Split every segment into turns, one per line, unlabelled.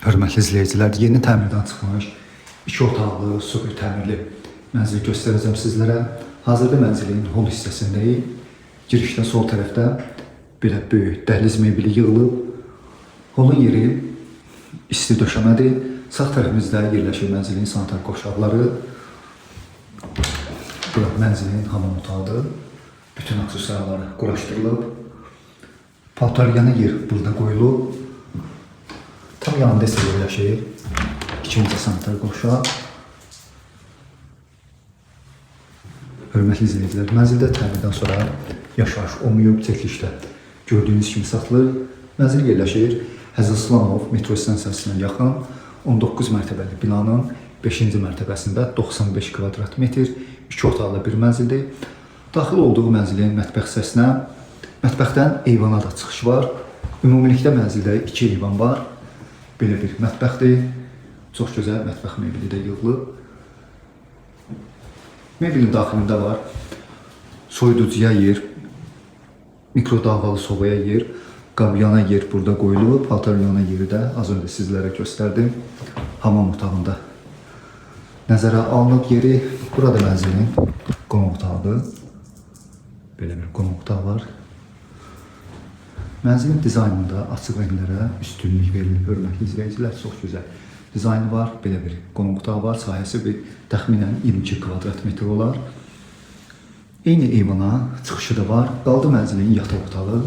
Hörmətli izləyicilər, yeni təmirdən çıxmış 2 otaqlı, super təmirli mənzili göstərəcəm sizlərə. Hazırda mənzilin hol hissəsindəyik. Girişdə sol tərəfdə belə böyük dəhliz mebeli yığılıb. Holun yeri isti döşəmədir. Sağ tərəfimizdə yerləşir mənzilin sanitar qovşaqları. Bura mənzilin hamam otağıdır. Bütün aksesuarları quraşdırılıb. Paltaryanı yer burada qoyulub. Tam yanında isə yerləşir ikinci sanitar qovşaq. Hörmətli izləyicilər, mənzildə təmirdən sonra yaşayış olmayıb, çəkilişdə gördüyünüz kimi satılır. Mənzil yerləşir Həzrət Islamov metro stansiyasına yaxın 19 mərtəbəli binanın 5-ci mərtəbəsində 95 kvadrat metr 2 otaqlı bir mənzildir. Daxil olduğu mənzilin mətbəx hissəsinə, mətbəxdən eyvana da çıxış var. Ümumilikdə mənzildə 2 eyvan var. Belə bir mətbəxdir. Çox gözəl mətbəx mebeli də yığılıb. Mebelin daxilində var soyuducuya yer, mikrodalğalı sobaya yer, qabyana yer burada qoyulub, paltaryana yeri də az öncə sizlərə göstərdim. Hamam otağında nəzərə alınıb yeri. Burada mənzilin qonaq otağıdır. Belə bir qonaq otağı var. Mənzilin dizaynında açıq rənglərə üstünlük verilir. Hörmətli izləyicilər, çox gözəl dizaynı var. Belə bir qonaq otağı var. Sahəsi bir təxminən 22 kvadrat metr olar. Eyni eyvana çıxışı da var. Qaldı mənzilin yataq otağı.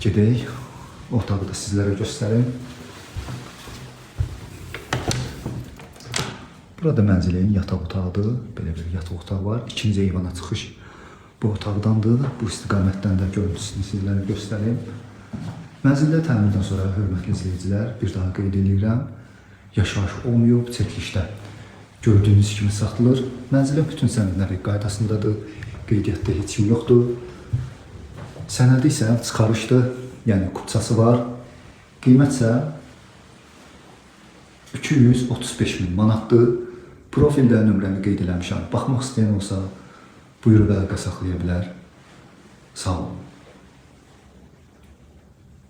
Gedək, otağı da sizlərə göstərim. Burada mənzilin yataq otağıdır. Belə bir yataq otağı var. İkinci eyvana çıxış bu otaqdandır. Bu istiqamətdən də görüntüsünü sizlərə göstərim. Mənzildə təmirdən sonra hörmətli izləyicilər, bir daha qeyd edirəm, yaşayış olmayıb, çəkilişdə gördüyünüz kimi satılır. Mənzilin bütün sənədləri qaydasındadır, qeydiyyatda heç kim yoxdur. Sənədi isə çıxarışdır, yəni kupçası var. Qiymət isə 235.000 manatdır. Profildə nömrəmi qeyd eləmişəm. Baxmaq istəyən olsa, buyurub əlaqə saxlaya bilər. Sağ olun.